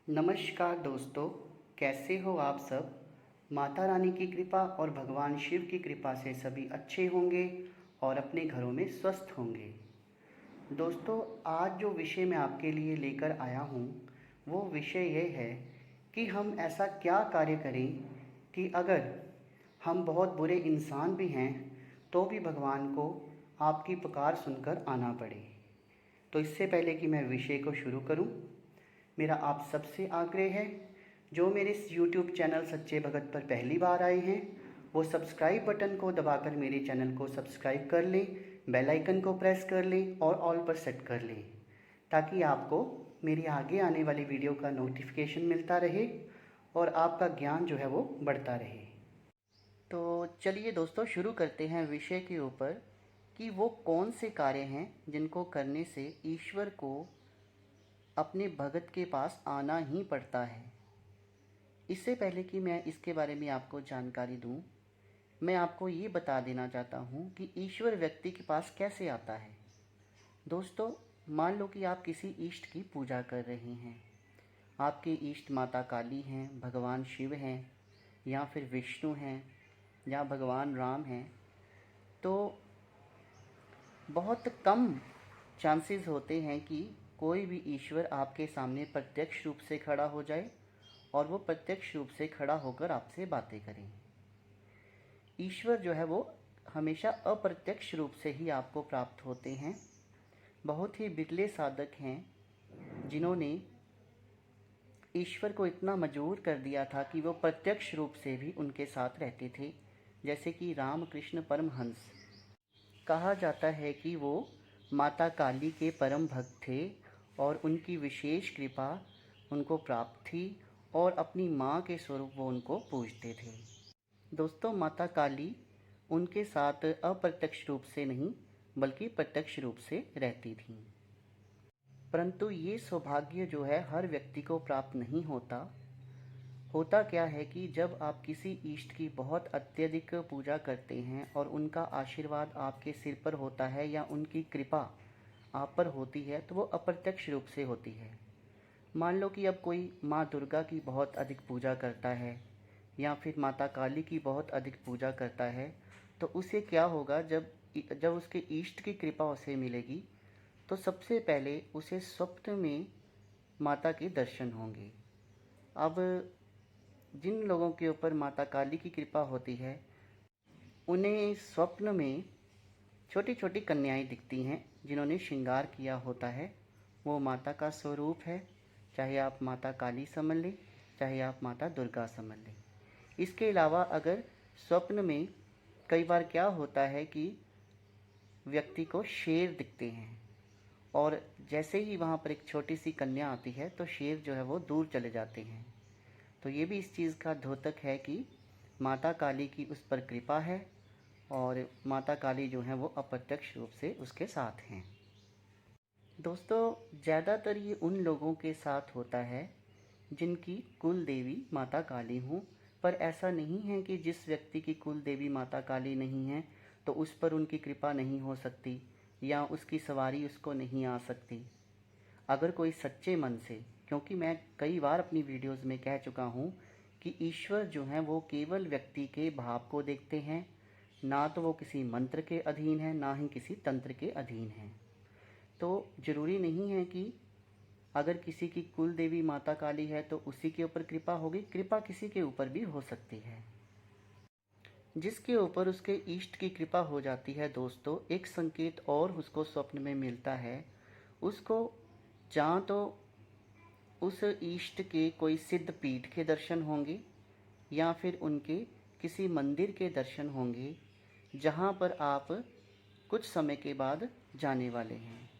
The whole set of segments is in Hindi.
नमस्कार दोस्तों, कैसे हो आप सब। माता रानी की कृपा और भगवान शिव की कृपा से सभी अच्छे होंगे और अपने घरों में स्वस्थ होंगे। दोस्तों, आज जो विषय मैं आपके लिए लेकर आया हूँ वो विषय ये है कि हम ऐसा क्या कार्य करें कि अगर हम बहुत बुरे इंसान भी हैं तो भी भगवान को आपकी पुकार सुनकर आना पड़े। तो इससे पहले कि मैं विषय को शुरू करूं, मेरा आप सबसे आग्रह है, जो मेरे इस यूट्यूब चैनल सच्चे भगत पर पहली बार आए हैं वो सब्सक्राइब बटन को दबाकर मेरे चैनल को सब्सक्राइब कर लें, बेल आइकन को प्रेस कर लें और ऑल पर सेट कर लें, ताकि आपको मेरी आगे आने वाली वीडियो का नोटिफिकेशन मिलता रहे और आपका ज्ञान जो है वो बढ़ता रहे। तो चलिए दोस्तों, शुरू करते हैं विषय के ऊपर कि वो कौन से कार्य हैं जिनको करने से ईश्वर को अपने भगत के पास आना ही पड़ता है। इससे पहले कि मैं इसके बारे में आपको जानकारी दूं, मैं आपको ये बता देना चाहता हूं कि ईश्वर व्यक्ति के पास कैसे आता है। दोस्तों, मान लो कि आप किसी इष्ट की पूजा कर रहे हैं। आपके इष्ट माता काली हैं, भगवान शिव हैं, या फिर विष्णु हैं, या भगवान राम हैं। तो बहुत कम चांसेस होते हैं कि कोई भी ईश्वर आपके सामने प्रत्यक्ष रूप से खड़ा हो जाए और वो प्रत्यक्ष रूप से खड़ा होकर आपसे बातें करें। ईश्वर जो है वो हमेशा अप्रत्यक्ष रूप से ही आपको प्राप्त होते हैं। बहुत ही बिरले साधक हैं जिन्होंने ईश्वर को इतना मजबूर कर दिया था कि वो प्रत्यक्ष रूप से भी उनके साथ रहते थे, जैसे कि रामकृष्ण परमहंस। कहा जाता है कि वो माता काली के परम भक्त थे और उनकी विशेष कृपा उनको प्राप्त थी और अपनी माँ के स्वरूप वो उनको पूजते थे। दोस्तों, माता काली उनके साथ अप्रत्यक्ष रूप से नहीं बल्कि प्रत्यक्ष रूप से रहती थीं। परंतु ये सौभाग्य जो है हर व्यक्ति को प्राप्त नहीं होता। होता क्या है कि जब आप किसी इष्ट की बहुत अत्यधिक पूजा करते हैं और उनका आशीर्वाद आपके सिर पर होता है या उनकी कृपा आप पर होती है, तो वो अप्रत्यक्ष रूप से होती है। मान लो कि अब कोई माँ दुर्गा की बहुत अधिक पूजा करता है या फिर माता काली की बहुत अधिक पूजा करता है, तो उसे क्या होगा, जब जब उसके इष्ट की कृपा उसे मिलेगी तो सबसे पहले उसे स्वप्न में माता के दर्शन होंगे। अब जिन लोगों के ऊपर माता काली की कृपा होती है उन्हें स्वप्न में छोटी छोटी कन्याएं दिखती हैं जिन्होंने श्रृंगार किया होता है। वो माता का स्वरूप है, चाहे आप माता काली समझ लें, चाहे आप माता दुर्गा समझ लें। इसके अलावा अगर स्वप्न में कई बार क्या होता है कि व्यक्ति को शेर दिखते हैं और जैसे ही वहाँ पर एक छोटी सी कन्या आती है तो शेर जो है वो दूर चले जाते हैं। तो ये भी इस चीज़ का द्योतक है कि माता काली की उस पर कृपा है और माता काली जो हैं वो अप्रत्यक्ष रूप से उसके साथ हैं। दोस्तों, ज़्यादातर ये उन लोगों के साथ होता है जिनकी कुल देवी माता काली हूँ, पर ऐसा नहीं है कि जिस व्यक्ति की कुल देवी माता काली नहीं है तो उस पर उनकी कृपा नहीं हो सकती या उसकी सवारी उसको नहीं आ सकती। अगर कोई सच्चे मन से, क्योंकि मैं कई बार अपनी वीडियोस में कह चुका हूँ कि ईश्वर जो हैं वो केवल व्यक्ति के भाव को देखते हैं, ना तो वो किसी मंत्र के अधीन है ना ही किसी तंत्र के अधीन है। तो ज़रूरी नहीं है कि अगर किसी की कुल देवी माता काली है तो उसी के ऊपर कृपा होगी। कृपा किसी के ऊपर भी हो सकती है। जिसके ऊपर उसके इष्ट की कृपा हो जाती है दोस्तों, एक संकेत और उसको स्वप्न में मिलता है। उसको जहाँ तो उस इष्ट के कोई सिद्ध पीठ के दर्शन होंगे या फिर उनके किसी मंदिर के दर्शन होंगे जहाँ पर आप कुछ समय के बाद जाने वाले हैं।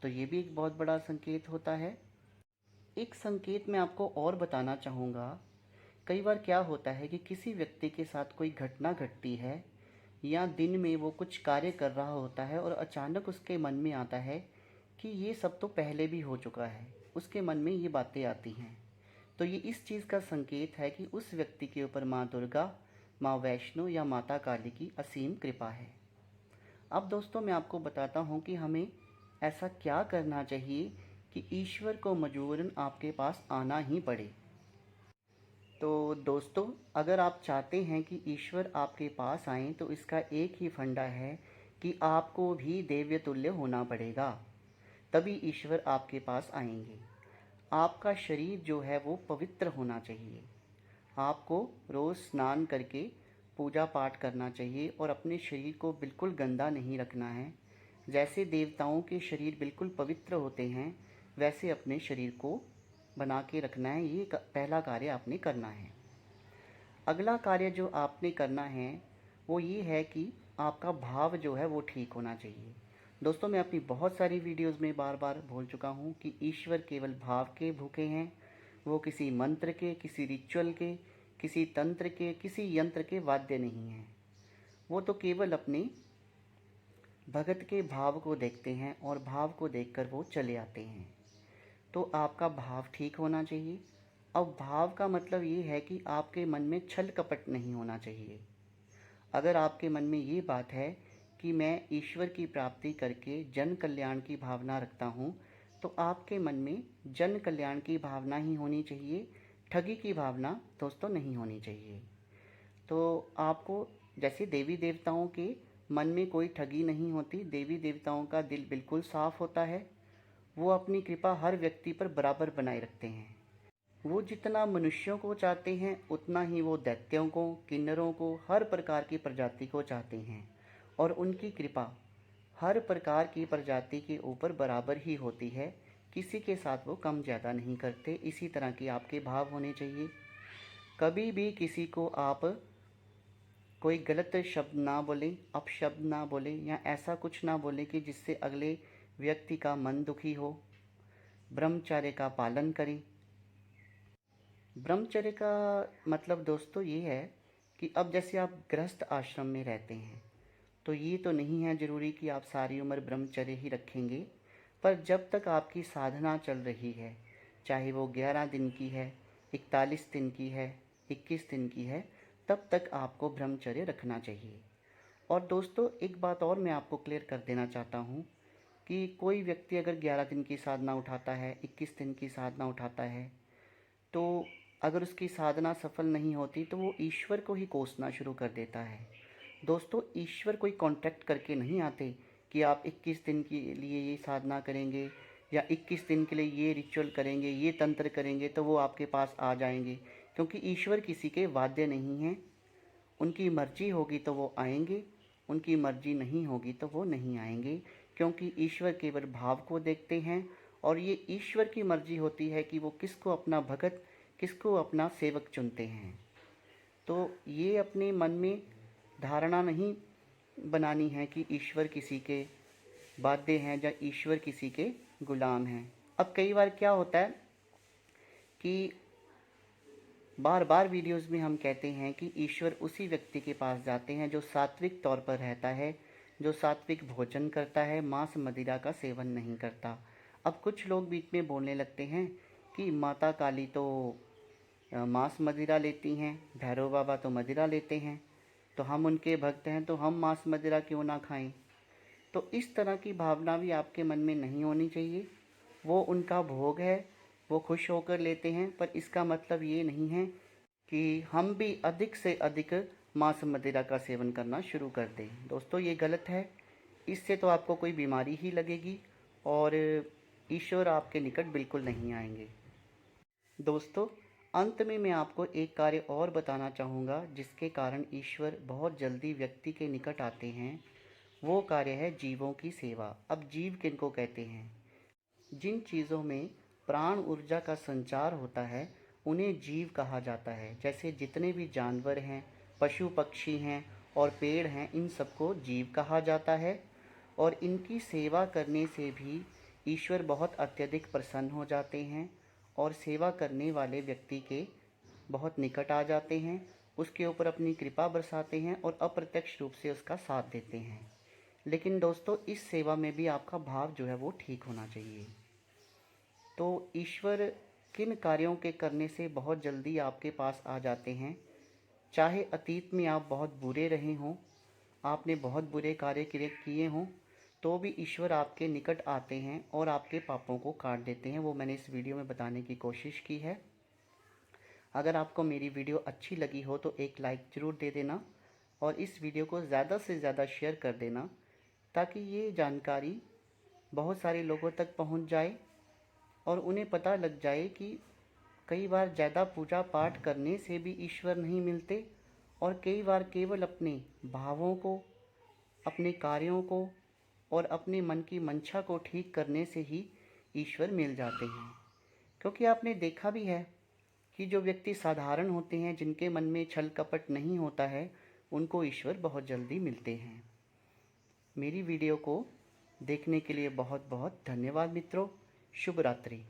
तो ये भी एक बहुत बड़ा संकेत होता है। एक संकेत मैं आपको और बताना चाहूँगा। कई बार क्या होता है कि किसी व्यक्ति के साथ कोई घटना घटती है या दिन में वो कुछ कार्य कर रहा होता है और अचानक उसके मन में आता है कि ये सब तो पहले भी हो चुका है। उसके मन में ये बातें आती हैं। तो ये इस चीज़ का संकेत है कि उस व्यक्ति के ऊपर माँ दुर्गा, माँ वैष्णो या माता काली की असीम कृपा है। अब दोस्तों, मैं आपको बताता हूँ कि हमें ऐसा क्या करना चाहिए कि ईश्वर को मजबूरन आपके पास आना ही पड़े। तो दोस्तों, अगर आप चाहते हैं कि ईश्वर आपके पास आएँ तो इसका एक ही फंडा है कि आपको भी देव्य तुल्य होना पड़ेगा, तभी ईश्वर आपके पास आएंगे। आपका शरीर जो है वो पवित्र होना चाहिए। आपको रोज़ स्नान करके पूजा पाठ करना चाहिए और अपने शरीर को बिल्कुल गंदा नहीं रखना है। जैसे देवताओं के शरीर बिल्कुल पवित्र होते हैं, वैसे अपने शरीर को बना के रखना है। ये पहला कार्य आपने करना है। अगला कार्य जो आपने करना है वो ये है कि आपका भाव जो है वो ठीक होना चाहिए। दोस्तों, मैं अपनी बहुत सारी वीडियोस में बार बार बोल चुका हूँ कि ईश्वर केवल भाव के भूखे हैं। वो किसी मंत्र के, किसी रिचुअल के, किसी तंत्र के, किसी यंत्र के वाद्य नहीं हैं। वो तो केवल अपने भगत के भाव को देखते हैं और भाव को देखकर वो चले आते हैं। तो आपका भाव ठीक होना चाहिए। अब भाव का मतलब ये है कि आपके मन में छल कपट नहीं होना चाहिए। अगर आपके मन में ये बात है कि मैं ईश्वर की प्राप्ति करके जन कल्याण की भावना रखता हूँ, तो आपके मन में जन कल्याण की भावना ही होनी चाहिए, ठगी की भावना दोस्तों नहीं होनी चाहिए। तो आपको, जैसे देवी देवताओं के मन में कोई ठगी नहीं होती, देवी देवताओं का दिल बिल्कुल साफ होता है। वो अपनी कृपा हर व्यक्ति पर बराबर बनाए रखते हैं। वो जितना मनुष्यों को चाहते हैं उतना ही वो दैत्यों को, किन्नरों को, हर प्रकार की प्रजाति को चाहते हैं। और उनकी कृपा हर प्रकार की प्रजाति के ऊपर बराबर ही होती है। किसी के साथ वो कम ज़्यादा नहीं करते। इसी तरह के आपके भाव होने चाहिए। कभी भी किसी को आप कोई गलत शब्द ना बोलें, अपशब्द ना बोलें, या ऐसा कुछ ना बोलें कि जिससे अगले व्यक्ति का मन दुखी हो। ब्रह्मचर्य का पालन करें। ब्रह्मचर्य का मतलब दोस्तों ये है कि अब जैसे आप गृहस्थ आश्रम में रहते हैं, तो ये तो नहीं है ज़रूरी कि आप सारी उम्र ब्रह्मचर्य ही रखेंगे। पर जब तक आपकी साधना चल रही है, चाहे वो 11 दिन की है, 41 दिन की है, 21 दिन की है, तब तक आपको ब्रह्मचर्य रखना चाहिए। और दोस्तों, एक बात और मैं आपको क्लियर कर देना चाहता हूँ कि कोई व्यक्ति अगर 11 दिन की साधना उठाता है, 21 दिन की साधना उठाता है, तो अगर उसकी साधना सफल नहीं होती तो वो ईश्वर को ही कोसना शुरू कर देता है। दोस्तों, ईश्वर कोई कॉन्ट्रैक्ट करके नहीं आते कि आप 21 दिन के लिए ये साधना करेंगे या 21 दिन के लिए ये रिचुअल करेंगे, ये तंत्र करेंगे तो वो आपके पास आ जाएंगे। क्योंकि ईश्वर किसी के वाद्य नहीं हैं। उनकी मर्जी होगी तो वो आएंगे, उनकी मर्जी नहीं होगी तो वो नहीं आएंगे। क्योंकि ईश्वर केवल भाव को देखते हैं और ये ईश्वर की मर्जी होती है कि वो किसको अपना भगत, किसको अपना सेवक चुनते हैं। तो ये अपने मन में धारणा नहीं बनानी है कि ईश्वर किसी के बाध्य हैं या ईश्वर किसी के गुलाम हैं। अब कई बार क्या होता है कि बार बार वीडियोस में हम कहते हैं कि ईश्वर उसी व्यक्ति के पास जाते हैं जो सात्विक तौर पर रहता है, जो सात्विक भोजन करता है, मांस मदिरा का सेवन नहीं करता। अब कुछ लोग बीच में बोलने लगते हैं कि माता काली तो मांस मदिरा लेती हैं, भैरव बाबा तो मदिरा लेते हैं, तो हम उनके भक्त हैं तो हम मांस मदिरा क्यों ना खाएं। तो इस तरह की भावना भी आपके मन में नहीं होनी चाहिए। वो उनका भोग है, वो खुश होकर लेते हैं, पर इसका मतलब ये नहीं है कि हम भी अधिक से अधिक मांस मदिरा का सेवन करना शुरू कर दें। दोस्तों, ये गलत है। इससे तो आपको कोई बीमारी ही लगेगी और ईश्वर आपके निकट बिल्कुल नहीं आएंगे। दोस्तों, अंत में मैं आपको एक कार्य और बताना चाहूँगा जिसके कारण ईश्वर बहुत जल्दी व्यक्ति के निकट आते हैं। वो कार्य है जीवों की सेवा। अब जीव किनको कहते हैं? जिन चीज़ों में प्राण ऊर्जा का संचार होता है उन्हें जीव कहा जाता है। जैसे जितने भी जानवर हैं, पशु पक्षी हैं और पेड़ हैं, इन सबको जीव कहा जाता है। और इनकी सेवा करने से भी ईश्वर बहुत अत्यधिक प्रसन्न हो जाते हैं और सेवा करने वाले व्यक्ति के बहुत निकट आ जाते हैं, उसके ऊपर अपनी कृपा बरसाते हैं और अप्रत्यक्ष रूप से उसका साथ देते हैं। लेकिन दोस्तों, इस सेवा में भी आपका भाव जो है वो ठीक होना चाहिए। तो ईश्वर किन कार्यों के करने से बहुत जल्दी आपके पास आ जाते हैं? चाहे अतीत में आप बहुत बुरे रहे हों, आपने बहुत बुरे कार्य किए हों, तो भी ईश्वर आपके निकट आते हैं और आपके पापों को काट देते हैं। वो मैंने इस वीडियो में बताने की कोशिश की है। अगर आपको मेरी वीडियो अच्छी लगी हो तो एक लाइक ज़रूर दे देना और इस वीडियो को ज़्यादा से ज़्यादा शेयर कर देना, ताकि ये जानकारी बहुत सारे लोगों तक पहुंच जाए और उन्हें पता लग जाए कि कई बार ज़्यादा पूजा पाठ करने से भी ईश्वर नहीं मिलते और कई बार केवल अपने भावों को, अपने कार्यों को और अपने मन की मंशा को ठीक करने से ही ईश्वर मिल जाते हैं। क्योंकि आपने देखा भी है कि जो व्यक्ति साधारण होते हैं, जिनके मन में छल कपट नहीं होता है, उनको ईश्वर बहुत जल्दी मिलते हैं। मेरी वीडियो को देखने के लिए बहुत बहुत धन्यवाद मित्रों। शुभ रात्रि।